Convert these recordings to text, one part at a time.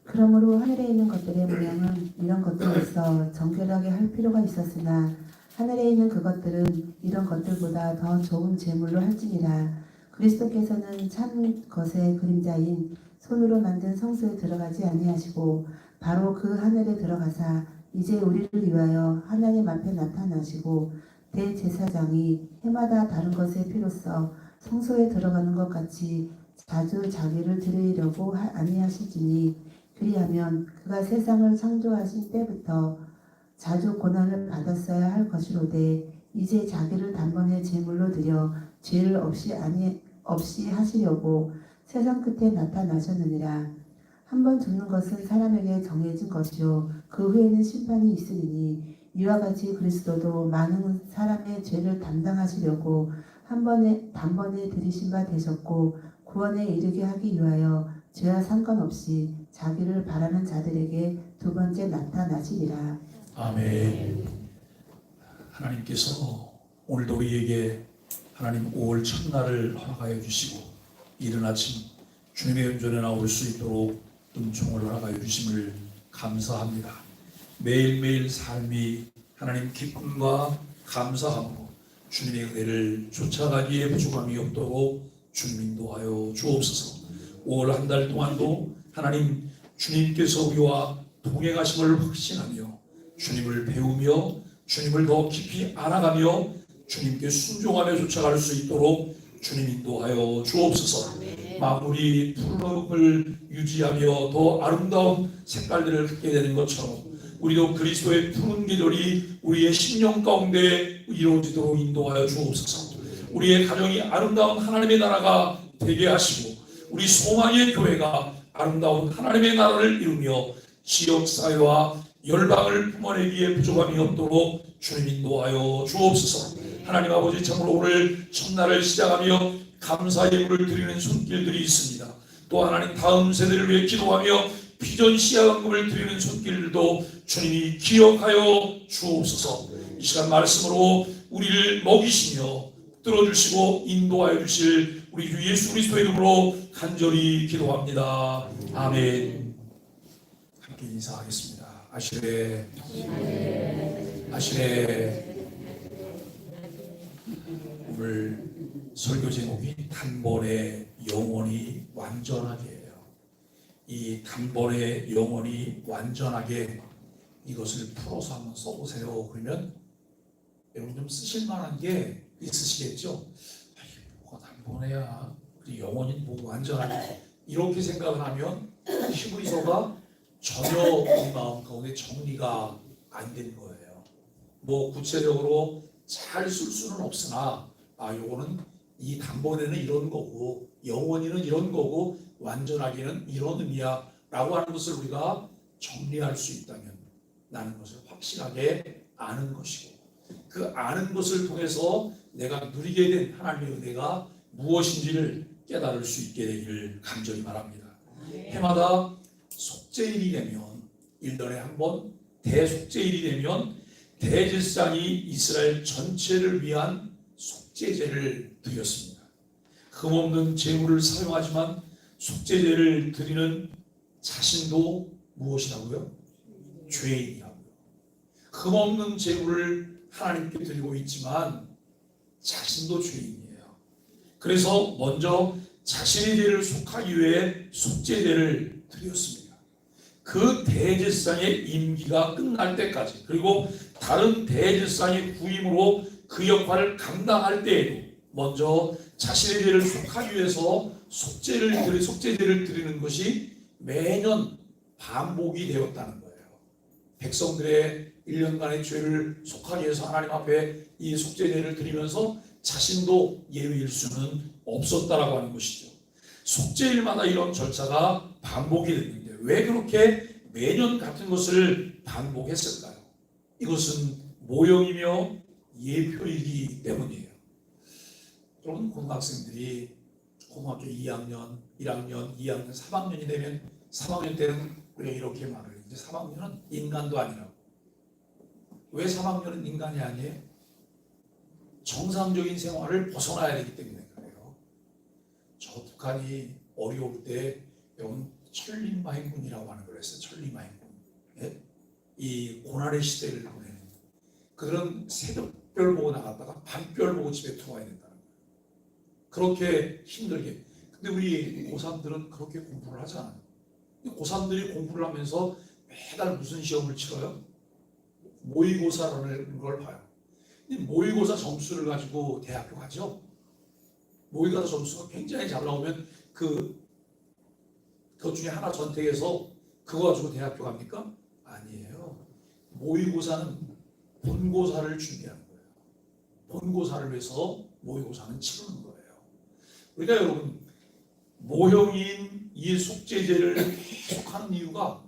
그러므로 하늘에 있는 것들의 모양은 이런 것들로서 정결하게 할 필요가 있었으나 하늘에 있는 그것들은 이런 것들보다 더 좋은 제물로 할지니라. 그리스도께서는 참 것의 그림자인 손으로 만든 성소에 들어가지 아니하시고 바로 그 하늘에 들어가사 이제 우리를 위하여 하나님 앞에 나타나시고 대제사장이 해마다 다른 것의 피로써 성소에 들어가는 것 같이 자주 자기를 드리려고 아니하실지니 그리하면 그가 세상을 창조하신 때부터 자주 고난을 받았어야 할 것이로되 이제 자기를 단번에 제물로 드려 죄를 없이 하시려고 세상 끝에 나타나셨느니라. 한 번 죽는 것은 사람에게 정해진 것이요 그 후에는 심판이 있으리니 이와 같이 그리스도도 많은 사람의 죄를 담당하시려고 단번에 들이신 바 되셨고 구원에 이르게 하기 위하여 죄와 상관없이 자기를 바라는 자들에게 두 번째 나타나시리라. 아멘. 하나님께서 오늘도 우리에게 하나님 5월 첫날을 허락하여 주시고 이른 아침 주님의 은전에 나올 수 있도록 은총을 허락하여 주심을 감사합니다. 매일매일 삶이 하나님 기쁨과 감사함으로 주님의 은혜를 쫓아가기에 부족함이 없도록 주님 인도하여 주옵소서. 5월 한 달 동안도 하나님 주님께서 우리와 동행하심을 확신하며 주님을 배우며 주님을 더 깊이 알아가며 주님께 순종하며 쫓아갈 수 있도록 주님 인도하여 주옵소서. 마무리 푸른을 유지하며 더 아름다운 색깔들을 갖게 되는 것처럼 우리도 그리스도의 푸른 계절이 우리의 심령 가운데 이루어지도록 인도하여 주옵소서. 우리의 가정이 아름다운 하나님의 나라가 되게 하시고 우리 소망의 교회가 아름다운 하나님의 나라를 이루며 지역사회와 열방을 품어내기에 부족함이 없도록 주님 인도하여 주옵소서. 하나님 아버지, 참으로 오늘 첫날을 시작하며 감사의 예물을 드리는 손길들이 있습니다. 또 하나님 다음 세대를 위해 기도하며 비전 시야금을 드리는 손길들도 주님이 기억하여 주옵소서. 이 시간 말씀으로 우리를 먹이시며 들어주시고 인도하여 주실 우리 주 예수 그리스도의 이름으로 간절히 기도합니다. 아멘. 함께 인사하겠습니다. 아시레 아시레. 오늘 설교 제목이 단번에 영원히 완전하게예요. 이 단번에 영원히 완전하게, 이것을 풀어서 한번 써보세요. 그러면 여러분 좀 쓰실 만한 게 있으시겠죠? 뭐가 단번에야, 영원히 뭐 완전하게, 이렇게 생각을 하면 히브리서가 전혀 우리 마음 가운데 정리가 안 되는 거예요. 뭐 구체적으로 잘 쓸 수는 없으나 요거는 이 단번에는 이런 거고 영원히는 이런 거고 완전하게는 이런 의미야 라고 하는 것을 우리가 정리할 수 있다면 나는 것을 확실하게 아는 것이고, 그 아는 것을 통해서 내가 누리게 된 하나님의 은혜가 무엇인지를 깨달을 수 있게 되기를 간절히 바랍니다. 해마다 속죄일이 되면, 1년에 한 번 대속죄일이 되면 대제사장이 이스라엘 전체를 위한 속죄제를 드렸습니다. 흠없는 제물을 사용하지만 속죄제를 드리는 자신도 무엇이라고요? 죄인이라고요. 흠없는 제물을 하나님께 드리고 있지만 자신도 죄인이에요. 그래서 먼저 자신의 죄를 속하기 위해 속죄제를 드렸습니다. 그 대제사장의 임기가 끝날 때까지, 그리고 다른 대제사장의 후임으로 그 역할을 감당할 때에도 먼저 자신의 죄를 속하기 위해서 속죄제를 드리는 것이 매년 반복이 되었다는 거예요. 백성들의 1년간의 죄를 속하기 위해서 하나님 앞에 이 속죄제를 드리면서 자신도 예외일 수는 없었다라고 하는 것이죠. 속죄일마다 이런 절차가 반복이 됐는데 왜 그렇게 매년 같은 것을 반복했을까요? 이것은 모형이며 예표이기 때문이에요. 여러분, 고등학생들이 고등학교 2학년, 1학년, 2학년, 3학년이 되면 3학년 때는 우리가 이렇게 말을 해요. 이제 3학년은 인간도 아니라고. 왜 3학년은 인간이 아니에요? 정상적인 생활을 벗어나야 되기 때문에 그래요. 저 북한이 어려울 때 여러분 천리마행군이라고 하는 걸 했어요. 천리마행군. 예? 이 고난의 시대를 보내는 그들은 새벽별 보고 나갔다가 밤별 보고 집에 들어와야 된다는 거예요. 그렇게 힘들게. 근데 우리 고3들은 그렇게 공부를 하지 않아요. 고3들이 공부를 하면서 매달 무슨 시험을 치러요? 모의고사라는 걸 봐요. 이 모의고사 점수를 가지고 대학교 가죠. 모의고사 점수가 굉장히 잘 나오면 그것 중에 하나 선택해서 그거 가지고 대학교 갑니까? 아니에요. 모의고사는 본고사를 준비하는 거예요. 본고사를 위해서 모의고사는 치르는 거예요. 그러니까 여러분, 모형인 이 속죄제를 계속하는 이유가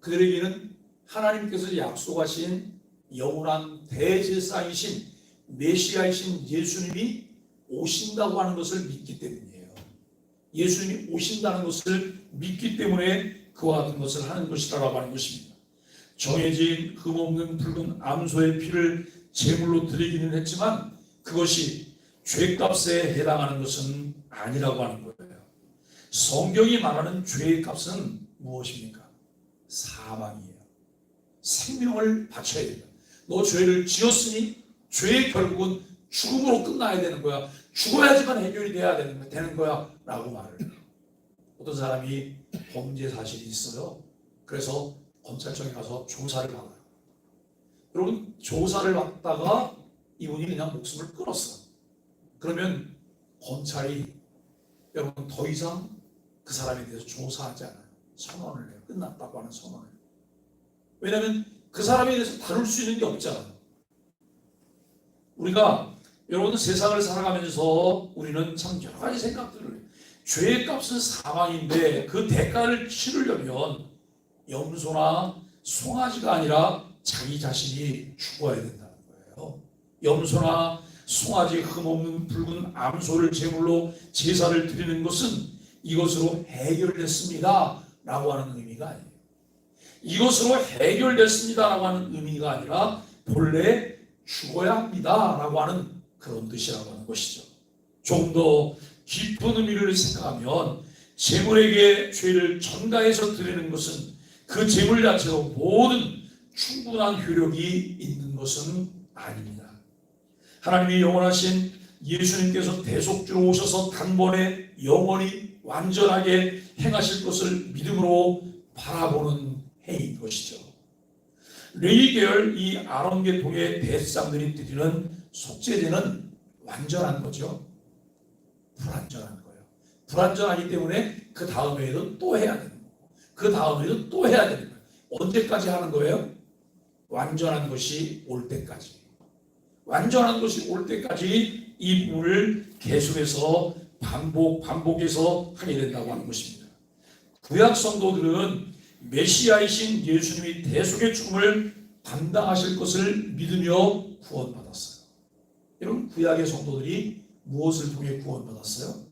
그들에게는 하나님께서 약속하신 영원한 대제사이신 메시아이신 예수님이 오신다고 하는 것을 믿기 때문이에요. 예수님이 오신다는 것을 믿기 때문에 그와 같은 것을 하는 것이라고 하는 것입니다. 정해진 흠없는 붉은 암소의 피를 제물로 드리기는 했지만 그것이 죄값에 해당하는 것은 아니라고 하는 거예요. 성경이 말하는 죄의 값은 무엇입니까? 사망이에요. 생명을 바쳐야 된다. 너 죄를 지었으니 죄의 결국은 죽음으로 끝나야 되는 거야. 죽어야지만 해결이 되는 거야 라고 말을 해요. 어떤 사람이 범죄 사실이 있어요. 그래서 검찰청에 가서 조사를 받아요. 여러분, 조사를 받다가 이분이 그냥 목숨을 끊었어. 그러면 검찰이 여러분 더 이상 그 사람에 대해서 조사하지 않아요. 선언을 해요. 끝났다고 하는 선언을. 왜냐하면 그 사람에 대해서 다룰 수 있는 게 없잖아요. 우리가 여러분 세상을 살아가면서 우리는 참 여러 가지 생각들을 해요. 죄의 값은 사망인데 그 대가를 치르려면 염소나 송아지가 아니라 자기 자신이 죽어야 된다는 거예요. 염소나 송아지 흠없는 붉은 암소를 제물로 제사를 드리는 것은 이것으로 해결됐습니다 라고 하는 의미가 아니에요. 이것으로 해결됐습니다 라고 하는 의미가 아니라 본래 죽어야 합니다 라고 하는 그런 뜻이라고 하는 것이죠. 좀 더 깊은 의미를 생각하면 제물에게 죄를 전가해서 드리는 것은 그 제물 자체로 모든 충분한 효력이 있는 것은 아닙니다. 하나님이 영원하신 예수님께서 대속주로 오셔서 단번에 영원히 완전하게 행하실 것을 믿음으로 바라보는 행위인 것이죠. 레위 계열 이 아론 계통의 대상들이 드리는 속죄제는 완전한 거죠. 불완전한 거예요. 불완전하기 때문에 그 다음에도 또 해야 되는 거고 그 다음에도 또 해야 되는 거예요. 언제까지 하는 거예요? 완전한 것이 올 때까지. 완전한 것이 올 때까지 이 부분을 계속해서 반복해서 하게 된다고 하는 것입니다. 구약 성도들은 메시아이신 예수님이 대속의 죽음을 감당하실 것을 믿으며 구원받았어요. 여러분, 구약의 성도들이 무엇을 통해 구원받았어요?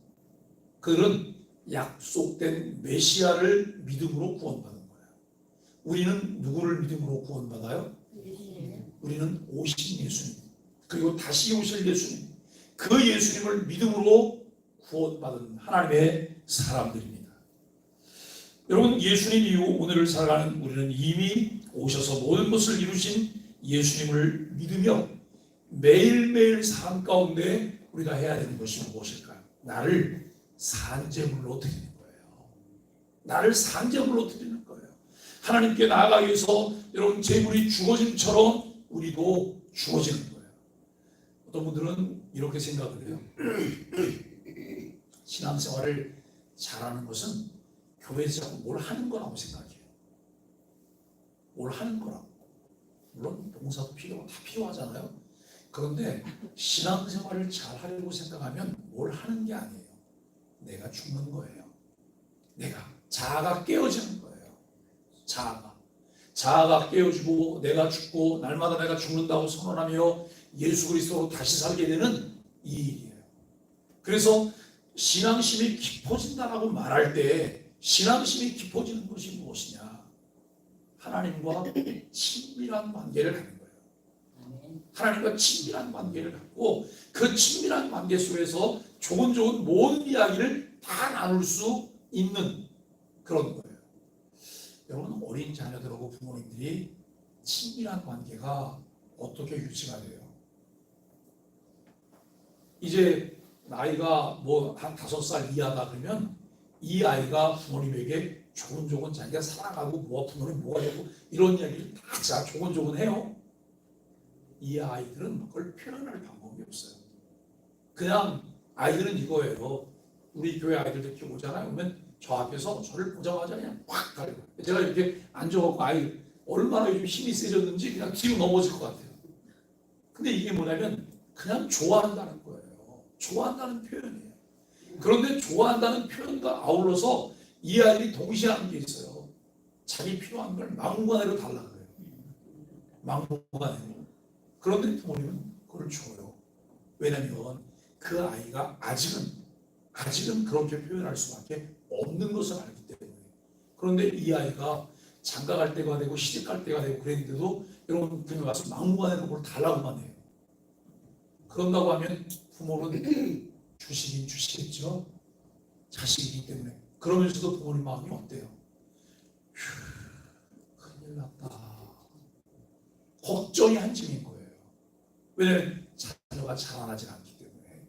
그들은 약속된 메시아를 믿음으로 구원받은 거예요. 우리는 누구를 믿음으로 구원받아요? 우리는 오신 예수님, 그리고 다시 오실 예수님, 그 예수님을 믿음으로 구원받은 하나님의 사람들입니다. 여러분, 예수님 이후 오늘을 살아가는 우리는 이미 오셔서 모든 것을 이루신 예수님을 믿으며 매일매일 삶 가운데 우리가 해야 되는 것이 무엇일까요? 나를 산제물로 드리는 거예요. 나를 산제물로 드리는 거예요. 하나님께 나아가기 위해서 여러분 제물이 주어짐처럼 우리도 주어지는 거예요. 어떤 분들은 이렇게 생각을 해요. 신앙생활을 잘하는 것은 교회에서 자꾸 뭘 하는 거라고 생각해요. 뭘 하는 거라고. 물론 봉사도 필요하고 다 필요하잖아요. 그런데 신앙생활을 잘 하려고 생각하면 뭘 하는 게 아니에요. 내가 죽는 거예요. 자아가 깨어지는 거예요. 자아가 깨어지고 내가 죽고 날마다 내가 죽는다고 선언하며 예수 그리스도로 다시 살게 되는 이 일이에요. 그래서 신앙심이 깊어진다라고 말할 때 신앙심이 깊어지는 것이 무엇이냐? 하나님과 친밀한 관계를 갖는 거예요. 하나님과 친밀한 관계를 갖고 그 친밀한 관계 속에서 좋은 모든 이야기를 다 나눌 수 있는 그런 거예요. 어린 자녀들하고 부모님들이 친밀한 관계가 어떻게 유지가 돼요? 이제 나이가 뭐 한 5살 이하다 그러면 이 아이가 부모님에게 조곤조곤 자기가 사랑하고 뭐 부모님 뭐가 되고 이런 이야기를 다 조곤조곤 해요. 이 아이들은 그걸 표현할 방법이 없어요. 그냥 아이들은 이거예요. 우리 교회 아이들도 이렇게 오잖아요. 그러면 저 앞에서 저를 보자마자 그냥 팍 가려고. 제가 이렇게 앉아갖고 아이 얼마나 요즘 힘이 세졌는지 그냥 뒤로 넘어질 것 같아요. 근데 이게 뭐냐면 그냥 좋아한다는 거예요. 좋아한다는 표현이에요. 그런데 좋아한다는 표현과 아울러서 이 아이들이 동시에 하는 게 있어요. 자기 필요한 걸 막무가내로 달라고 그래요. 막무가내로. 그런데 부모님은 그걸 줘요. 왜냐면 그 아이가 아직은 그렇게 표현할 수밖에 없는 것을 알기 때문에. 그런데 이 아이가 장가 갈 때가 되고 시집 갈 때가 되고 그랬는데도 여러분 그냥 와서 막무가내로 그걸 달라고만 해요. 그런다고 하면 부모는 주시긴 주시겠죠. 자식이기 때문에. 그러면서도 부모님 마음이 어때요? 큰일 났다. 걱정이 한층인 거예요. 왜냐하면 자녀가 자라나지 않기 때문에.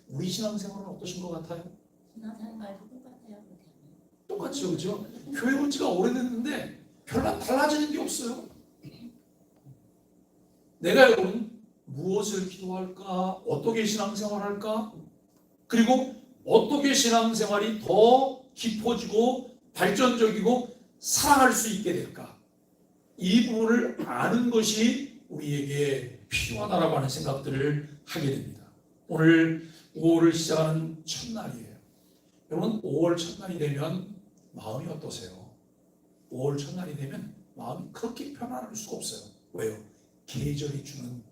우리 신앙생활은 어떠신 것 같아요? 신앙생활도 똑같아요. 똑같죠, 그렇죠? 교회 온 지가 오래됐는데 별로 달라지는 게 없어요. 내가 여러분 무엇을 기도할까? 어떻게 신앙생활할까? 그리고 어떻게 신앙생활이 더 깊어지고 발전적이고 사랑할 수 있게 될까? 이 부분을 아는 것이 우리에게 필요하다라고 하는 생각들을 하게 됩니다. 오늘 5월을 시작하는 첫날이에요. 여러분 5월 첫날이 되면 마음이 어떠세요? 5월 첫날이 되면 마음이 그렇게 편안할 수가 없어요. 왜요? 계절이 주는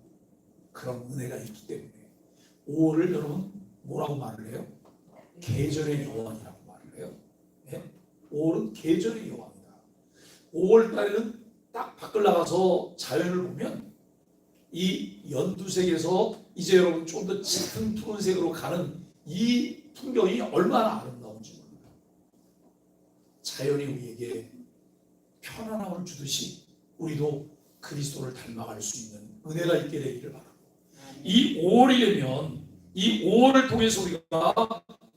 그런 은혜가 있기 때문에. 5월을 여러분 뭐라고 말을 해요? 계절의 여왕이라고 말을 해요. 네? 5월은 계절의 여왕이다. 5월 달에는 딱 밖을 나가서 자연을 보면 이 연두색에서 이제 여러분 좀 더 짙은 푸른색으로 가는 이 풍경이 얼마나 아름다운지 몰라요. 자연이 우리에게 편안함을 주듯이 우리도 그리스도를 닮아갈 수 있는 은혜가 있게 되기를 바랍니다. 이 5월이 되면 이 5월을 통해서 우리가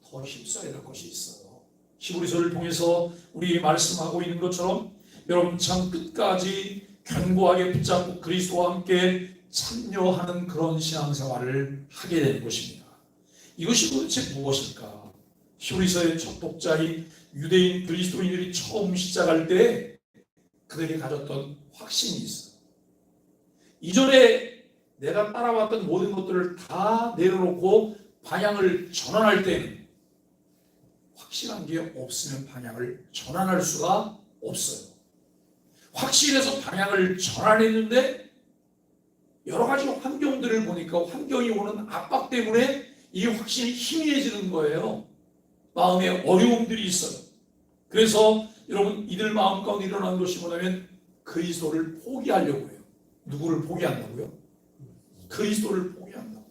더 힘써야 될 것이 있어요. 히브리서를 통해서 우리 말씀하고 있는 것처럼 여러분 참 끝까지 견고하게 붙잡고 그리스도와 함께 참여하는 그런 신앙생활을 하게 되는 것입니다. 이것이 도대체 무엇일까? 히브리서의 첫 독자인 유대인 그리스도인들이 처음 시작할 때 그들이 가졌던 확신이 있어요. 이전에 내가 따라왔던 모든 것들을 다 내려놓고 방향을 전환할 때는 확실한 게 없으면 방향을 전환할 수가 없어요. 확실해서 방향을 전환했는데 여러 가지 환경들을 보니까 환경이 오는 압박 때문에 이 확신이 희미해지는 거예요. 마음에 어려움들이 있어요. 그래서 여러분 이들 마음 가운데 일어난 것이 뭐냐면 그리스도를 포기하려고 해요. 누구를 포기한다고요? 그리스도를 포기한다고요.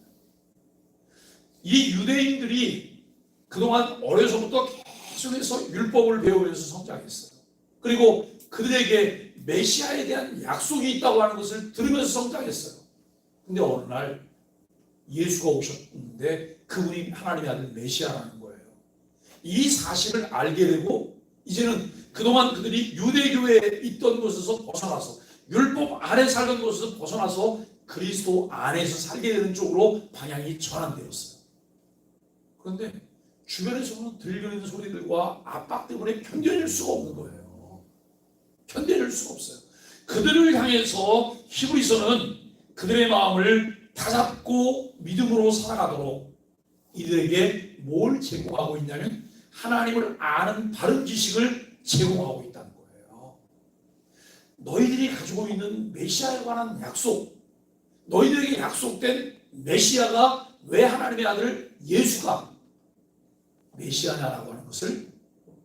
이 유대인들이 그동안 어려서부터 계속해서 율법을 배우면서 성장했어요. 그리고 그들에게 메시아에 대한 약속이 있다고 하는 것을 들으면서 성장했어요. 근데 어느 날 예수가 오셨는데 그분이 하나님의 아들 메시아라는 거예요. 이 사실을 알게 되고 이제는 그동안 그들이 유대교회에 있던 곳에서 벗어나서 율법 안에 살던 곳에서 벗어나서 그리스도 안에서 살게 되는 쪽으로 방향이 전환되었어요. 그런데 주변에서는 들리는 소리들과 압박 때문에 견뎌낼 수가 없는 거예요. 견뎌낼 수가 없어요. 그들을 향해서 히브리서는 그들의 마음을 다잡고 믿음으로 살아가도록 이들에게 뭘 제공하고 있냐면 하나님을 아는 바른 지식을 제공하고 있다는 거예요. 너희들이 가지고 있는 메시아에 관한 약속, 너희들에게 약속된 메시아가 왜 하나님의 아들 예수가 메시아냐라고 하는 것을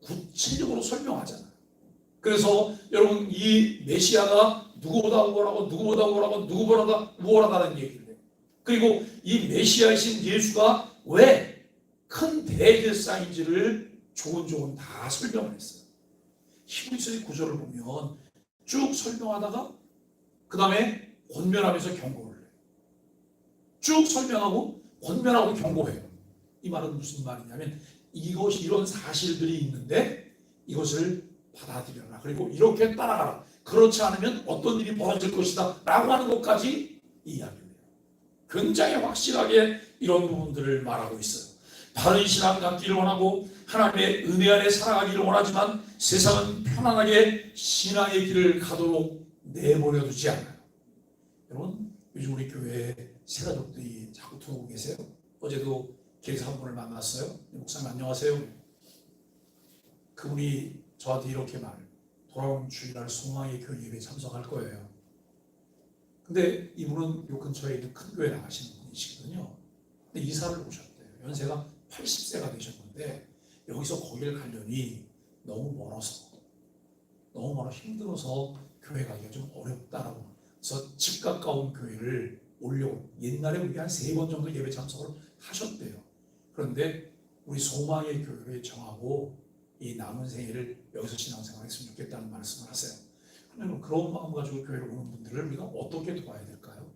구체적으로 설명하잖아요. 그래서 여러분 이 메시아가 누구보다 우월하고 누구보다 우월하고 누구보다 우월하다는 얘기를 해요. 그리고 이 메시아이신 예수가 왜 큰 대제사인지를 조곤조곤 다 설명을 했어요. 히브리서의 구절을 보면 쭉 설명하다가 그 다음에 권면하면서 경고를 해요. 쭉 설명하고 권면하고 경고해요. 이 말은 무슨 말이냐면 이런 사실들이 있는데 이것을 받아들여라. 그리고 이렇게 따라가라. 그렇지 않으면 어떤 일이 벌어질 것이다 라고 하는 것까지 이야기를 해요. 굉장히 확실하게 이런 부분들을 말하고 있어요. 바른 신앙 갖기를 원하고 하나님의 은혜 안에 살아가기를 원하지만 세상은 편안하게 신앙의 길을 가도록 내버려 두지 않아요. 여러분, 요즘 우리 교회에 새가족들이 자꾸 들어오고 계세요. 어제도 길에서 한 분을 만났어요. 목사님 안녕하세요. 그분이 저한테 이렇게 말해요. 돌아온 주일날 소망의 교회 예배에 참석할 거예요. 근데 이분은 요 근처에 있는 큰 교회 나가시는 분이시거든요. 근데 이사를 오셨대요. 연세가 80세가 되셨는데 여기서 거기를 가려니 너무 멀어서 힘들어서 교회 가기가 좀 어렵다라고. 그래서 집 가까운 교회를 오려고 옛날에 우리 한 3번 정도 예배 참석을 하셨대요. 그런데 우리 소망의 교회를 정하고 이 남은 생애를 여기서 신앙생활 했으면 좋겠다는 말씀을 하세요. 그러면 그런 마음 가지고 교회를 오는 분들을 우리가 어떻게 도와야 될까요?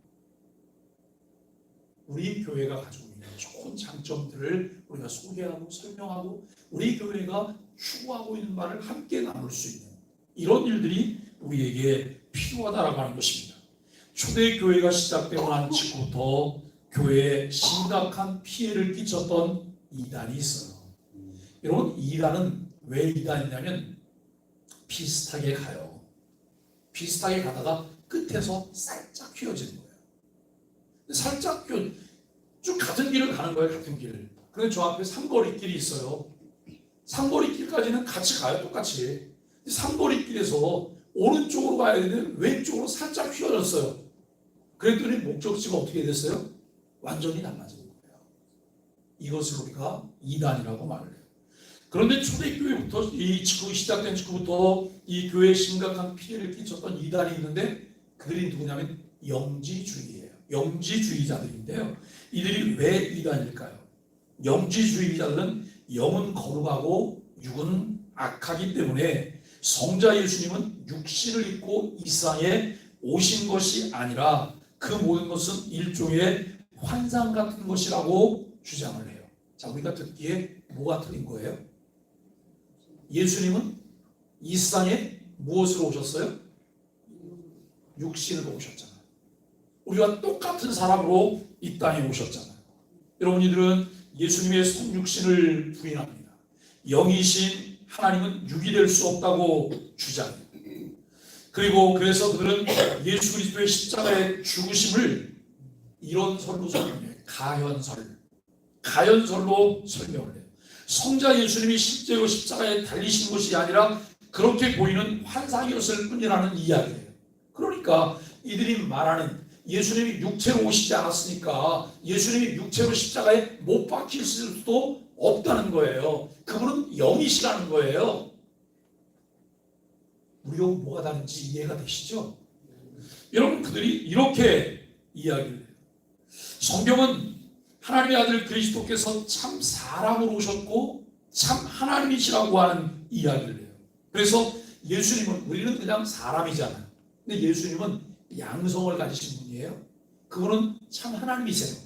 우리 교회가 가지고 있는 좋은 장점들을 우리가 소개하고 설명하고 우리 교회가 추구하고 있는 바를 함께 나눌 수 있는 이런 일들이 우리에게 필요하다라고 하는 것입니다. 초대교회가 시작되고 난 직후부터 교회에 심각한 피해를 끼쳤던 이단이 있어요. 여러분, 이단은 왜 이단이냐면 비슷하게 가요. 비슷하게 가다가 끝에서 살짝 휘어지는 거예요. 살짝 쭉 같은 길을 가는 거예요. 같은 길을. 그런데 저 앞에 삼거리 길이 있어요. 삼거리 길까지는 같이 가요. 똑같이. 삼거리길에서 오른쪽으로 가야 되는데 왼쪽으로 살짝 휘어졌어요. 그랬더니 목적지가 어떻게 됐어요? 완전히 달라진 거예요. 이것을 우리가 이단이라고 말을 해요. 그런데 초대교회부터 시작된 직후부터 이 교회에 심각한 피해를 끼쳤던 이단이 있는데 그들이 누구냐면 영지주의예요. 영지주의자들인데요. 이들이 왜 이단일까요? 영지주의자들은 영은 거룩하고 육은 악하기 때문에 성자 예수님은 육신을 입고 이 세상에 오신 것이 아니라 그 모든 것은 일종의 환상 같은 것이라고 주장을 해요. 자, 우리가 듣기에 뭐가 틀린 거예요? 예수님은 이 세상에 무엇으로 오셨어요? 육신으로 오셨잖아요. 우리와 똑같은 사람으로 이 땅에 오셨잖아요. 여러분들은 예수님의 성육신을 부인합니다. 영이신 하나님은 육이 될 수 없다고 주장해요. 그리고 그래서 그들은 예수 그리스도의 십자가의 죽으심을 이런 설로 설명해요. 가연설로 설명을 해요. 성자 예수님이 실제로 십자가에 달리신 것이 아니라 그렇게 보이는 환상이었을 뿐이라는 이야기예요. 그러니까 이들이 말하는 예수님이 육체로 오시지 않았으니까 예수님이 육체로 십자가에 못 박힐 수도 없다는 거예요. 그분은 영이시라는 거예요. 우리하고 뭐가 다른지 이해가 되시죠? 여러분, 그들이 이렇게 이야기를 해요. 성경은 하나님의 아들 그리스도께서 참 사람으로 오셨고 참 하나님이시라고 하는 이야기를 해요. 그래서 예수님은, 우리는 그냥 사람이잖아요. 근데 예수님은 양성을 가지신 분이에요. 그분은 참 하나님이세요.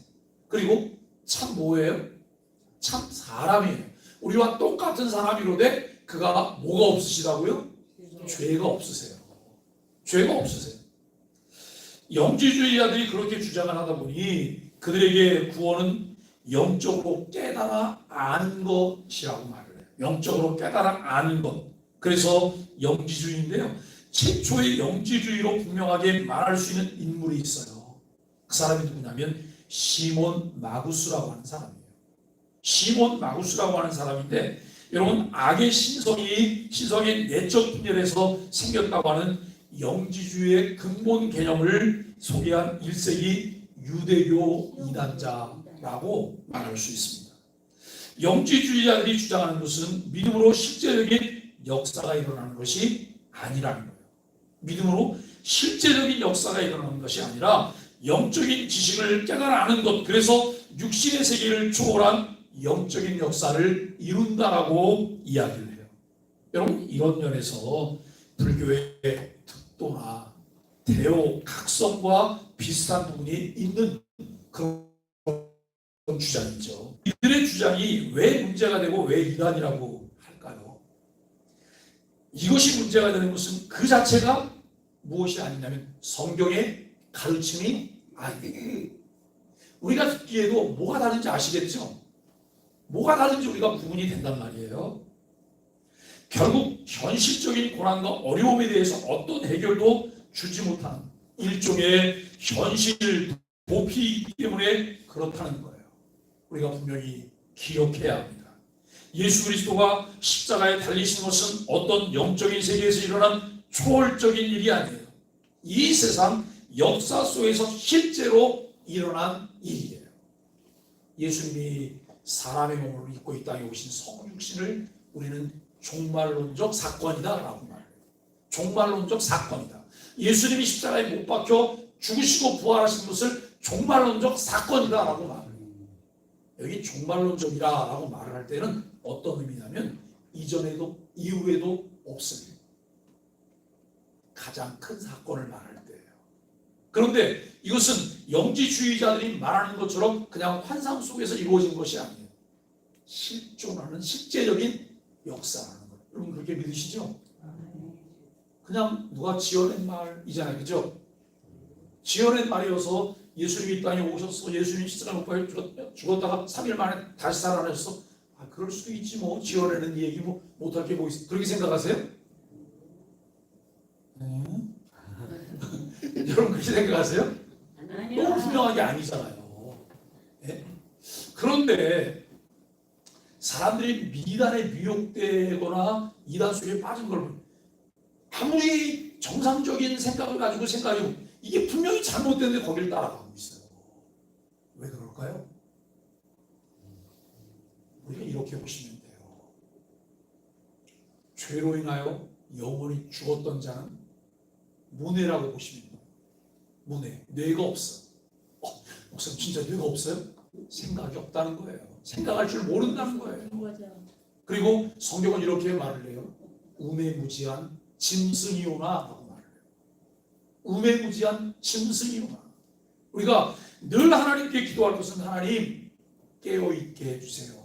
그리고 참 뭐예요? 참 사람이에요. 우리와 똑같은 사람이로되 그가 뭐가 없으시다고요? 죄가 없으세요. 죄가 없으세요. 영지주의자들이 그렇게 주장을 하다 보니 그들에게 구원은 영적으로 깨달아 아는 것이라고 말을 해요. 영적으로 깨달아 아는 것. 그래서 영지주의인데요. 최초의 영지주의로 분명하게 말할 수 있는 인물이 있어요. 그 사람이 누구냐면 시몬 마구스라고 하는 사람이에요. 시몬 마구스라고 하는 사람인데, 여러분, 악의 신성의 내적 분열에서 생겼다고 하는 영지주의의 근본 개념을 소개한 1세기 유대교 이단자라고 말할 수 있습니다. 영지주의자들이 주장하는 것은 믿음으로 실제적인 역사가 일어나는 것이 아니라는 거예요. 믿음으로 실제적인 역사가 일어나는 것이 아니라 영적인 지식을 깨달아 아는 것, 그래서 육신의 세계를 초월한 영적인 역사를 이룬다라고 이야기를 해요. 여러분 이런 면에서 불교의 특도나 대오 각성과 비슷한 부분이 있는 그런 주장이죠. 이들의 주장이 왜 문제가 되고 왜 이단이라고 할까요? 이것이 문제가 되는 것은 그 자체가 무엇이 아니냐면 성경의 가르침이 아니에요. 우리가 듣기에도 뭐가 다른지 아시겠죠? 뭐가 다른지 우리가 구분이 된단 말이에요. 결국 현실적인 고난과 어려움에 대해서 어떤 해결도 주지 못하는 일종의 현실 도피이기 때문에 그렇다는 거예요. 우리가 분명히 기억해야 합니다. 예수 그리스도가 십자가에 달리신 것은 어떤 영적인 세계에서 일어난 초월적인 일이 아니에요. 이 세상 역사 속에서 실제로 일어난 일이에요. 예수님이 사람의 몸을 입고 이 땅에 오신 성육신을 우리는 종말론적 사건이다라고 말해요. 종말론적 사건이다. 예수님이 십자가에 못 박혀 죽으시고 부활하신 것을 종말론적 사건이다라고 말해요. 여기 종말론적이라고 말을 할 때는 어떤 의미냐면 이전에도 이후에도 없습니다. 가장 큰 사건을 말할 때예요. 그런데 이것은 영지주의자들이 말하는 것처럼 그냥 환상 속에서 이루어진 것이 아니에요. 실존하는 실제적인 역사라는 거예요. 여러분 그렇게 믿으시죠? 그냥 누가 지어낸 말이잖아요. 그죠? 지어낸 말이어서 예수님이 이 땅에 오셔서 예수님이 십자가 못 박혀 죽었다가 3일 만에 다시 살아나셨어. 아, 그럴 수도 있지 뭐. 지어내는 얘기 뭐 못할 게 뭐 있어. 그렇게 생각하세요? 여러분 그렇게 생각하세요? 너무 분명하게 아니잖아요. 네? 그런데 사람들이 미단에 미혹되거나 이단 속에 빠진 걸 아무리 정상적인 생각을 가지고 생각해도 이게 분명히 잘못됐는데 거기를 따라가고 있어요. 왜 그럴까요? 우리가 이렇게 보시면 돼요. 죄로 인하여 영원히 죽었던 자는 문외라고 보시면 돼요. 문외, 뇌가 없어. 목사님 진짜 뇌가 없어요? 생각이 없다는 거예요. 생각할 줄 모른다는 거예요. 그리고 성경은 이렇게 말을 해요. 우매무지한 짐승이오나 라고 말을 해요. 우매무지한 짐승이오나. 우리가 늘 하나님께 기도할 것은 하나님 깨어있게 해주세요.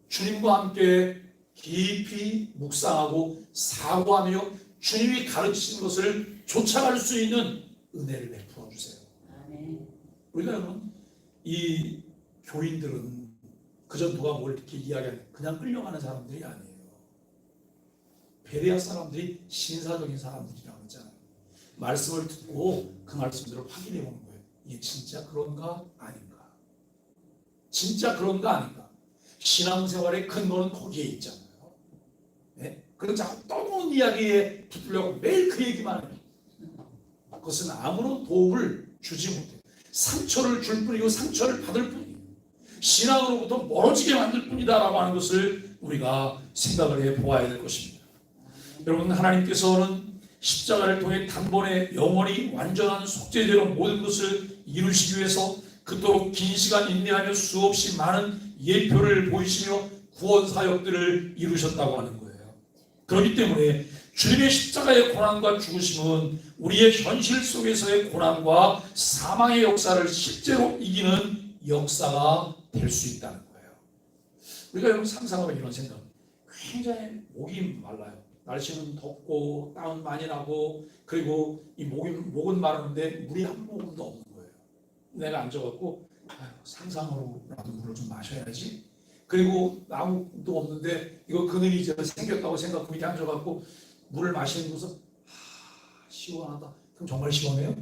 주님과 함께 깊이 묵상하고 사고하며 주님이 가르치신 것을 쫓아갈 수 있는 은혜를 베풀어 주세요. 우리가 여러분 이 교인들은 그저 누가 뭘 이렇게 이야기하는 그냥 끌려가는 사람들이 아니에요. 베레아 사람들이 신사적인 사람들이라고 했잖아요. 말씀을 듣고 그 말씀들을 확인해 보는 거예요. 이게 진짜 그런가 아닌가? 진짜 그런가 아닌가? 신앙생활의 근거는 거기에 있잖아요. 네? 그런 자꾸 떠도는 이야기에 붙으려고 매일 그 얘기만 해요. 그것은 아무런 도움을 주지 못해요. 상처를 줄 뿐이고 상처를 받을 뿐이에요. 신앙으로부터 멀어지게 만들 뿐이다라고 하는 것을 우리가 생각을 해보아야 될 것입니다. 여러분 하나님께서는 십자가를 통해 단번에 영원히 완전한 속죄제로 모든 것을 이루시기 위해서 그토록 긴 시간 인내하며 수없이 많은 예표를 보이시며 구원 사역들을 이루셨다고 하는 거예요. 그렇기 때문에 주님의 십자가의 고난과 죽으심은 우리의 현실 속에서의 고난과 사망의 역사를 실제로 이기는 역사가 될 수 있다는 거예요. 우리가 여러분 상상하면 이런 생각, 굉장히 목이 말라요. 날씨는 덥고 땀은 많이 나고 그리고 이 목은 마르는데 물이 한 모금도 없는 거예요. 내가 앉아갖고 상상으로라도 물을 좀 마셔야지. 그리고 아무도 없는데 이거 그늘이 생겼다고 생각하고 이렇게 앉아갖고 물을 마시는 것은 시원하다. 그럼 정말 시원해요?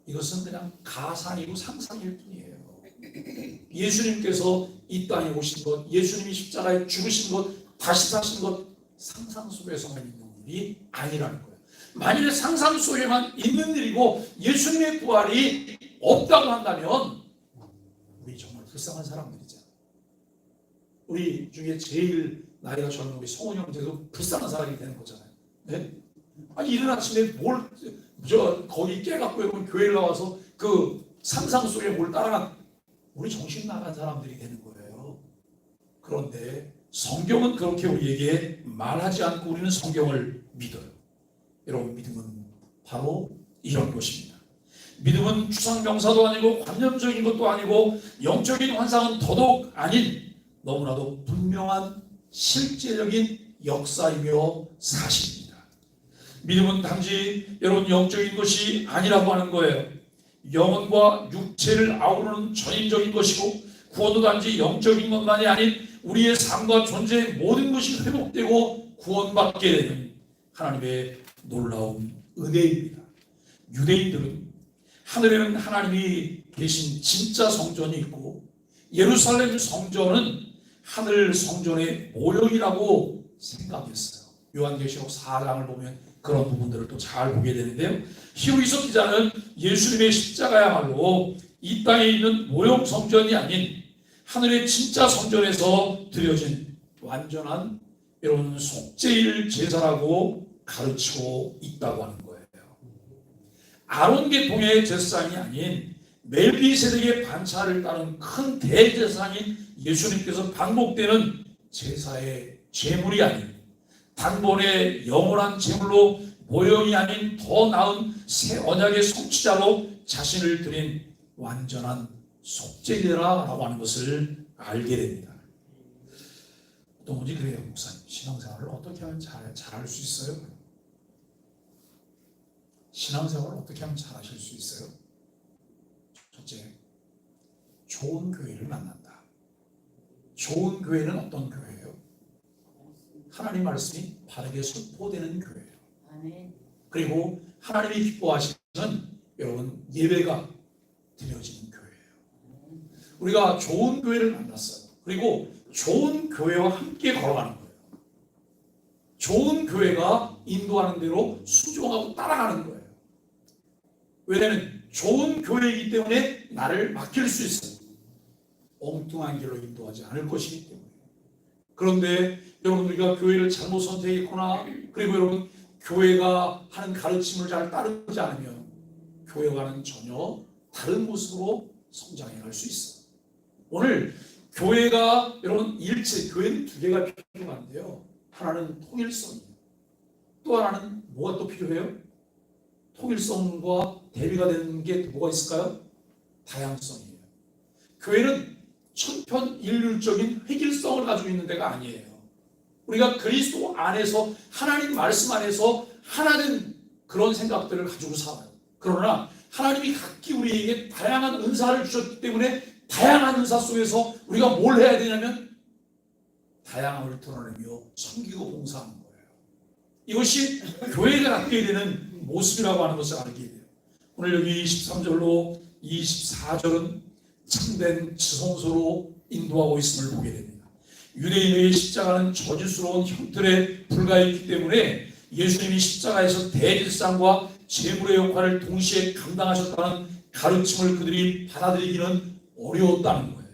이것은 그냥 가상이고 상상일 뿐이에요. 예수님께서 이 땅에 오신 것, 예수님이 십자가에 죽으신 것, 다시 사신 것 상상 속에서만 있는 일이 아니라는 거예요. 만일에 상상 속에만 있는 일이고 예수님의 부활이 없다고 한다면 우리 정말 불쌍한 사람들이잖아요. 우리 중에 제일 나이가 젊은 우리 성훈 형제도 불쌍한 사람이 되는 거잖아요. 네? 아니 이른 아침에 거기 깨갖고 여러분 교회를 나와서 그 상상 속에 뭘 따라간 우리 정신 나간 사람들이 되는 거예요. 그런데 성경은 그렇게 우리에게 말하지 않고 우리는 성경을 믿어요. 여러분, 믿음은 바로 이런 것입니다. 믿음은 추상명사도 아니고 관념적인 것도 아니고 영적인 환상은 더더욱 아닌 너무나도 분명한 실제적인 역사이며 사실입니다. 믿음은 단지 여러분 영적인 것이 아니라고 하는 거예요. 영혼과 육체를 아우르는 전인적인 것이고 구원도 단지 영적인 것만이 아닌 우리의 삶과 존재의 모든 것이 회복되고 구원받게 되는 하나님의 놀라운 은혜입니다. 유대인들은 하늘에는 하나님이 계신 진짜 성전이 있고 예루살렘 성전은 하늘 성전의 모형이라고 생각했어요. 요한계시록 4장을 보면 그런 부분들을 또 잘 보게 되는데요. 히브리서 기자는 예수님의 십자가야말로 이 땅에 있는 모형 성전이 아닌 하늘의 진짜 성전에서 드려진 완전한 여러분 속죄일 제사라고 가르치고 있다고 하는 거예요. 아론 계통의 제사장이 아닌 멜기세덱의 반차를 따른 큰 대제사장인 예수님께서 반복되는 제사의 제물이 아닌 단번에 영원한 제물로 모형이 아닌 더 나은 새 언약의 성취자로 자신을 드린 완전한 속죄제라고 하는 것을 알게 됩니다. 어떤 분이 그래요. 목사님, 신앙생활을 어떻게 하면 잘할 수 있어요? 신앙생활을 어떻게 하면 잘하실 수 있어요? 첫째, 좋은 교회를 만난다. 좋은 교회는 어떤 교회예요? 하나님 말씀이 바르게 선포되는 교회예요. 그리고 하나님이 기뻐하시는 여러분 예배가 드려지는 교회예요. 우리가 좋은 교회를 만났어요. 그리고 좋은 교회와 함께 걸어가는 거예요. 좋은 교회가 인도하는 대로 순종하고 따라가는 거예요. 왜냐하면 좋은 교회이기 때문에 나를 맡길 수 있어요. 엉뚱한 길로 인도하지 않을 것이기 때문에. 그런데 여러분, 우리가 교회를 잘못 선택했거나 그리고 여러분 교회가 하는 가르침을 잘 따르지 않으면 교회와는 전혀 다른 모습으로 성장해 갈 수 있어요. 오늘 교회가 여러분 일체, 교회는 두 개가 필요한데요. 하나는 통일성이에요. 또 하나는 뭐가 또 필요해요? 통일성과 대비가 되는 게 뭐가 있을까요? 다양성이에요. 교회는 천편일률적인 획일성을 가지고 있는 데가 아니에요. 우리가 그리스도 안에서 하나님 말씀 안에서 하나된 그런 생각들을 가지고 살아요. 그러나 하나님이 각기 우리에게 다양한 은사를 주셨기 때문에 다양한 은사 속에서 우리가 뭘 해야 되냐면 다양함을 드러내며 섬기고 봉사하는 거예요. 이것이 교회가 갖게 되는 모습이라고 하는 것을 알게 돼요. 오늘 여기 23절로 24절은 참된 지성소로 인도하고 있음을 보게 됩니다. 유대인의 십자가는 저질스러운 형틀에 불과했기 때문에 예수님이 십자가에서 대제사장과 제물의 역할을 동시에 감당하셨다는 가르침을 그들이 받아들이기는 어려웠다는 거예요.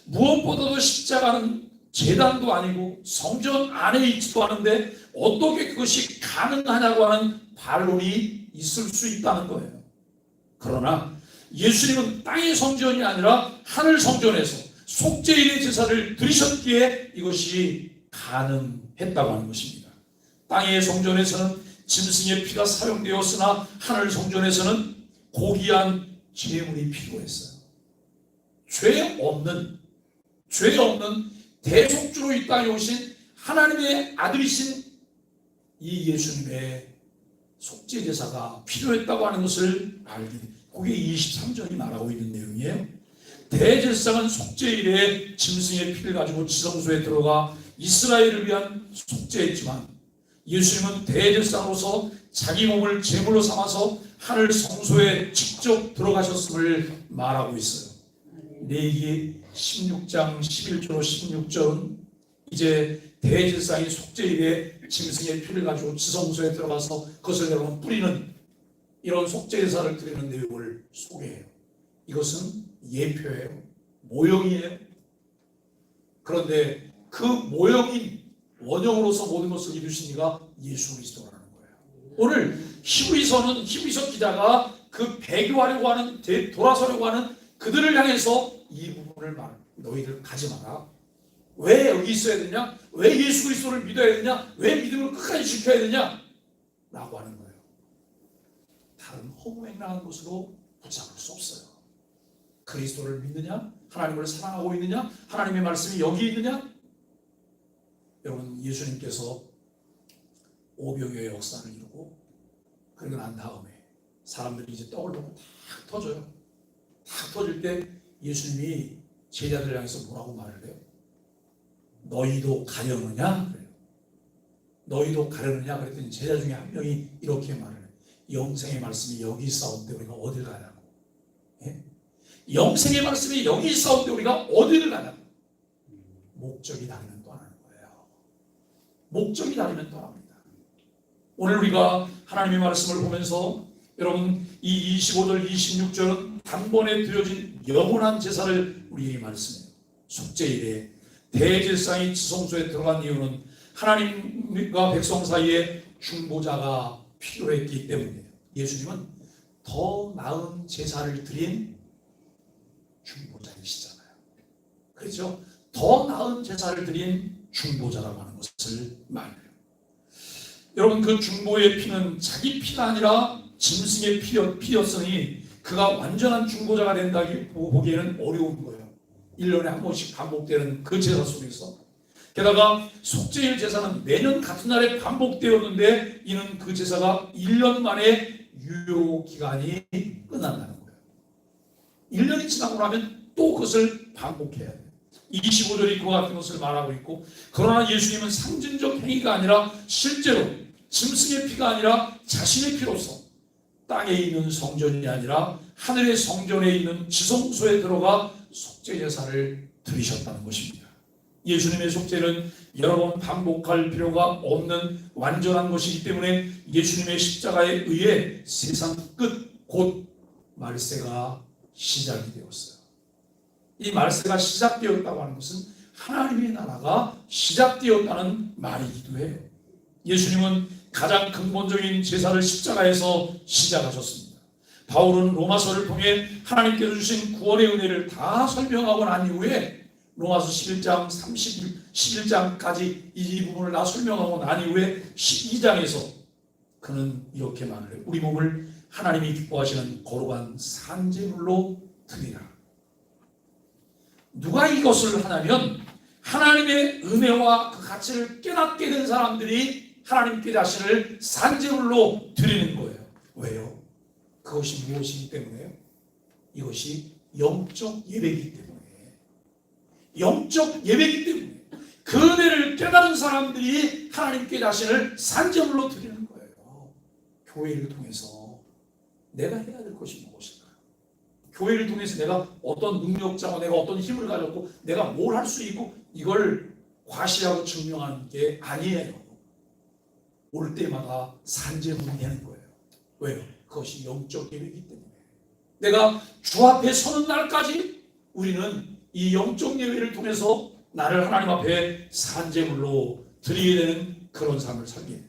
무엇보다도 십자가는 제단도 아니고 성전 안에 있지도 않은데 어떻게 그것이 가능하냐고 하는 반론이 있을 수 있다는 거예요. 그러나 예수님은 땅의 성전이 아니라 하늘 성전에서 속죄일의 제사를 드리셨기에 이것이 가능했다고 하는 것입니다. 땅의 성전에서는 짐승의 피가 사용되었으나 하늘 성전에서는 고귀한 제물이 필요했어요. 죄 없는 대속주로 이 땅에 오신 하나님의 아들이신 이 예수님의 속죄 제사가 필요했다고 하는 것을 알게 됩니다. 그게 23절이 말하고 있는 내용이에요. 대제사장은 속죄일에 짐승의 피를 가지고 지성소에 들어가 이스라엘을 위한 속죄했지만 예수님은 대제사장으로서 자기 몸을 제물로 삼아서 하늘 성소에 직접 들어가셨음을 말하고 있어요. 레위기 16장 11절 16절은 이제 대제사장이 속죄일에 짐승의 피를 가지고 지성소에 들어가서 그것을 여러분 뿌리는 이런 속죄제사를 드리는 내용을 소개해요. 이것은 예표예요. 모형이에요. 그런데 그 모형인 원형으로서 모든 것을 이루신 이가 예수 그리스도라는 거예요. 오늘 히브리서 기자가 그 배교하려고 하는, 돌아서려고 하는 그들을 향해서 이 부분을 너희들 가지 마라. 왜 여기 있어야 되냐? 왜 예수 그리스도를 믿어야 되냐? 왜 믿음을 끝까지 지켜야 되냐? 라고 하는 거예요. 다른 허무맹랑한 것으로 붙잡을 수 없어요. 그리스도를 믿느냐? 하나님을 사랑하고 있느냐? 하나님의 말씀이 여기 있느냐? 여러분, 예수님께서 오병이어의 역사를 이루고 그러고 난 다음에 사람들이 이제 떡을 먹고 탁 터져요. 탁 터질 때 예수님이 제자들을 향해서 뭐라고 말을 해요? 너희도 가려느냐? 그래요. 너희도 가려느냐? 그랬더니 제자 중에 한 명이 이렇게 말을 해요. 영생의 말씀이 여기 있사온데 우리가 어딜 가냐고. 예? 영생의 말씀이 여기 있사온데 우리가 어디를 가냐고. 목적이 다르면 떠나는 거예요. 목적이 다르면 떠납니다. 오늘 우리가 하나님의 말씀을 보면서 여러분 이 25절 26절은 단번에 드려진 영원한 제사를 우리에게 말씀해요. 속죄일에 대제사장이 지성소에 들어간 이유는 하나님과 백성 사이에 중보자가 필요했기 때문이에요. 예수님은 더 나은 제사를 드린 중보자이시잖아요. 그렇죠? 더 나은 제사를 드린 중보자라고 하는 것을 말해요. 여러분, 그 중보의 피는 자기 피가 아니라 짐승의 피였으니 그가 완전한 중보자가 된다기 보기에는 어려운 거예요. 1년에 한 번씩 반복되는 그 제사 속에서. 게다가 속죄일 제사는 매년 같은 날에 반복되었는데 이는 그 제사가 1년 만에 유효 기간이 끝난다는 거예요. 1년이 지나고 나면 또 그것을 반복해야 돼요. 25절이 그와 같은 것을 말하고 있고, 그러나 예수님은 상징적 행위가 아니라 실제로 짐승의 피가 아니라 자신의 피로서 땅에 있는 성전이 아니라 하늘의 성전에 있는 지성소에 들어가 속죄 제사를 드리셨다는 것입니다. 예수님의 속죄는 여러 번 반복할 필요가 없는 완전한 것이기 때문에 예수님의 십자가에 의해 세상 끝 곧 말세가 시작이 되었어요. 이 말세가 시작되었다고 하는 것은 하나님의 나라가 시작되었다는 말이기도 해요. 예수님은 가장 근본적인 제사를 십자가에서 시작하셨습니다. 바울은 로마서를 통해 하나님께서 주신 구원의 은혜를 다 설명하고 난 이후에 로마서 11장 11장까지 이 부분을 다 설명하고 난 이후에 12장에서 그는 이렇게 말을 해요. 우리 몸을 하나님이 기뻐하시는 거룩한 산제물로 드리라. 누가 이것을 하냐면 하나님의 은혜와 그 가치를 깨닫게 된 사람들이 하나님께 자신을 산제물로 드리는 거예요. 왜요? 그것이 무엇이기 때문에요? 이것이 영적 예배이기 때문에. 영적 예배이기 때문에 그 은혜를 깨달은 사람들이 하나님께 자신을 산제물로 드리는 거예요. 교회를 통해서 내가 해야 될 것이 무엇일까요? 교회를 통해서 내가 어떤 능력자고 내가 어떤 힘을 가졌고 내가 뭘 할 수 있고 이걸 과시하고 증명하는 게 아니에요. 올 때마다 산제물이 되는 거예요. 왜요? 그것이 영적 예배이기 때문에. 내가 주 앞에 서는 날까지 우리는 이 영적 예배를 통해서 나를 하나님 앞에 산제물로 드리게 되는 그런 삶을 살게 돼요.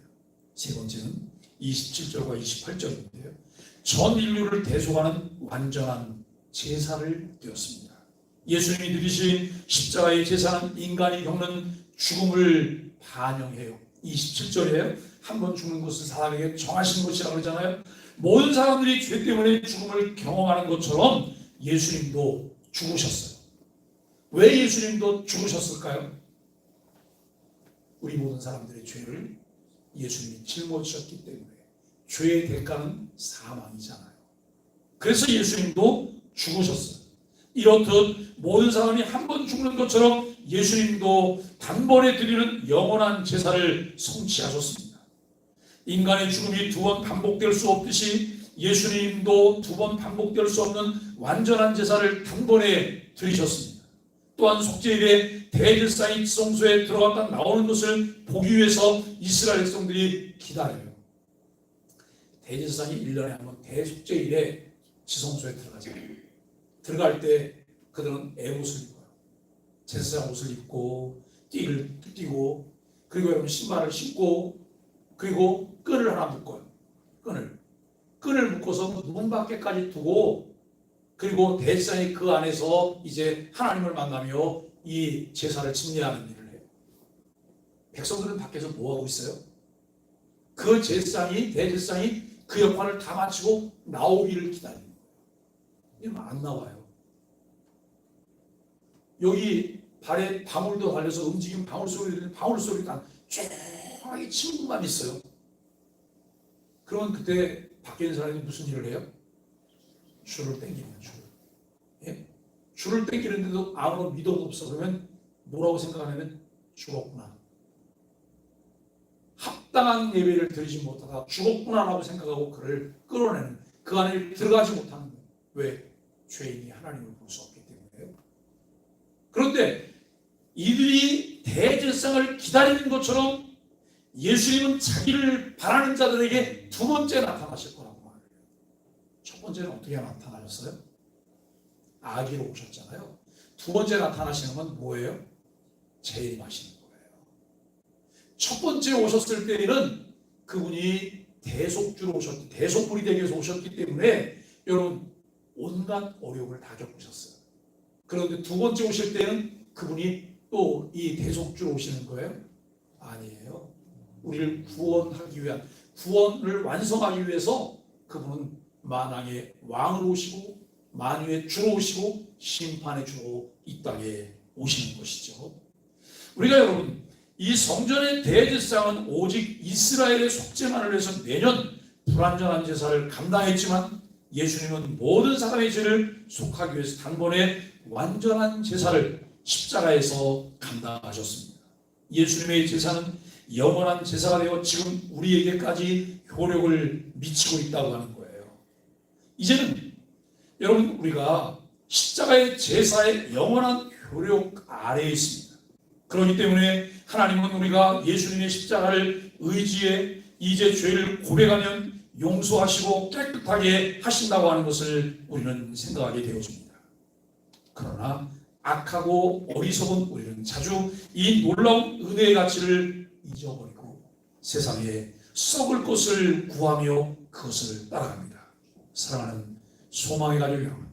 세 번째는 27절과 28절인데요. 전 인류를 대속하는 완전한 제사를 드렸습니다. 예수님이 드리신 십자가의 제사는 인간이 겪는 죽음을 반영해요. 27절이에요. 한 번 죽는 것은 사람에게 정하신 것이라고 그러잖아요. 모든 사람들이 죄 때문에 죽음을 경험하는 것처럼 예수님도 죽으셨어요. 왜 예수님도 죽으셨을까요? 우리 모든 사람들의 죄를 예수님이 짊어지셨기 때문에. 죄의 대가는 사망이잖아요. 그래서 예수님도 죽으셨어요. 이렇듯 모든 사람이 한 번 죽는 것처럼 예수님도 단번에 드리는 영원한 제사를 성취하셨습니다. 인간의 죽음이 두 번 반복될 수 없듯이 예수님도 두 번 반복될 수 없는 완전한 제사를 단번에 드리셨습니다. 또한 속죄일에 대제사장이 지성소에 들어갔다 나오는 것을 보기 위해서 이스라엘 백성들이 기다려요. 대제사장이 1년에 한 번 대속죄일에 지성소에 들어가잖아요. 들어갈 때 그들은 에봇을 입어요. 제사장 옷을 입고 띠를 띠고 그리고 여러분 신발을 신고 그리고 끈을 하나 묶어요. 끈을 묶어서 문 밖에까지 두고 그리고 대제사장이 그 안에서 이제 하나님을 만나며 이 제사를 침례하는 일을 해요. 백성들은 밖에서 뭐 하고 있어요? 그 제사장이 대제사장이 그 역할을 다 마치고 나오기를 기다리는 거예요. 이러면 안 나와요. 여기 발에 방울도 달려서 움직이는 방울 소리를 방울 소리가 조용하게 친구만 있어요. 그러면 그때 밖에 있는 사람이 무슨 일을 해요? 줄을 당기는 줄을. 예? 줄을 당기는데도 아무런 미도가 없어. 그러면 뭐라고 생각하냐면 죽었구나. 합당한 예배를 드리지 못하다 죽었구나라고 생각하고 그를 끌어내는 그 안에 들어가지 못하는 거예요. 왜? 죄인이 하나님을 볼 수 없기 때문에요. 그런데 이들이 대제사장을 기다리는 것처럼 예수님은 자기를 바라는 자들에게 두 번째 나타나실 거라고 말해요. 첫 번째는 어떻게 나타나셨어요? 아기로 오셨잖아요. 두 번째 나타나시는 건 뭐예요? 재림하시는 거예요. 첫 번째 오셨을 때에는 그분이 대속주로 오셨기, 대속물이 되기 위해서 오셨기 때문에 여러분 온갖 어려움을 다 겪으셨어요. 그런데 두 번째 오실 때는 그분이 또 이 대속주로 오시는 거예요? 아니에요. 우리를 구원하기 위한, 구원을 완성하기 위해서 그분은 만왕의 왕으로 오시고 만유의 주로 오시고 심판의 주로 이 땅에 오시는 것이죠. 우리가 여러분 이 성전의 대제사장은 오직 이스라엘의 속죄만을 위해서 매년 불완전한 제사를 감당했지만 예수님은 모든 사람의 죄를 속하기 위해서 단번에 완전한 제사를 십자가에서 감당하셨습니다. 예수님의 제사는 영원한 제사가 되어 지금 우리에게까지 효력을 미치고 있다고 하는 거예요. 이제는 여러분 우리가 십자가의 제사의 영원한 효력 아래에 있습니다. 그렇기 때문에 하나님은 우리가 예수님의 십자가를 의지해 이제 죄를 고백하면 용서하시고 깨끗하게 하신다고 하는 것을 우리는 생각하게 되어집니다. 그러나 악하고 어리석은 우리는 자주 이 놀라운 은혜의 가치를 잊어버리고 세상에 썩을 것을 구하며 그것을 따라갑니다. 사랑하는 소망의 가족 여러분,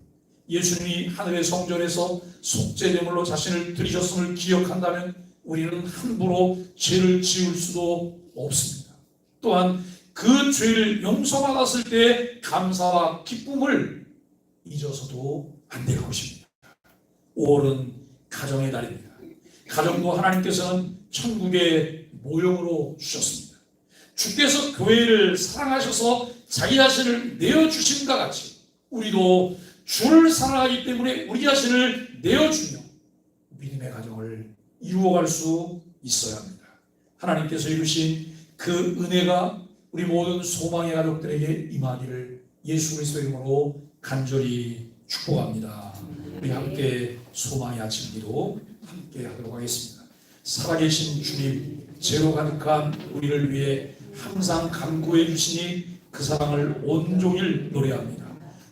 예수님이 하늘의 성전에서 속죄제물로 자신을 드리셨음을 기억한다면 우리는 함부로 죄를 지을 수도 없습니다. 또한 그 죄를 용서받았을 때 감사와 기쁨을 잊어서도 안 될 것입니다. 5월은 가정의 달입니다. 가정도 하나님께서는 천국의 모형으로 주셨습니다. 주께서 교회를 사랑하셔서 자기 자신을 내어주심과 같이 우리도 주를 사랑하기 때문에 우리 자신을 내어주며 믿음의 가정을 이루어갈 수 있어야 합니다. 하나님께서 이루신 그 은혜가 우리 모든 소망의 가족들에게 임하기를 예수 그리스도의 이름으로 간절히 축복합니다. 우리 함께 소망의 아침 기도 함께 하도록 하겠습니다. 살아계신 주님, 죄로 가득한 우리를 위해 항상 간구해 주시니 그 사랑을 온종일 노래합니다.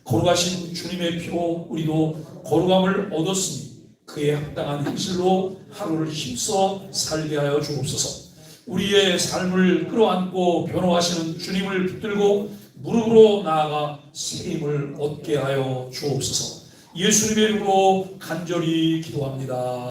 거룩하신 주님의 피로 우리도 거룩함을 얻었으니 그에 합당한 행실로 하루를 힘써 살게 하여 주옵소서. 우리의 삶을 끌어안고 변호하시는 주님을 붙들고 무릎으로 나아가 새 힘을 얻게 하여 주옵소서. 예수님의 이름으로 간절히 기도합니다.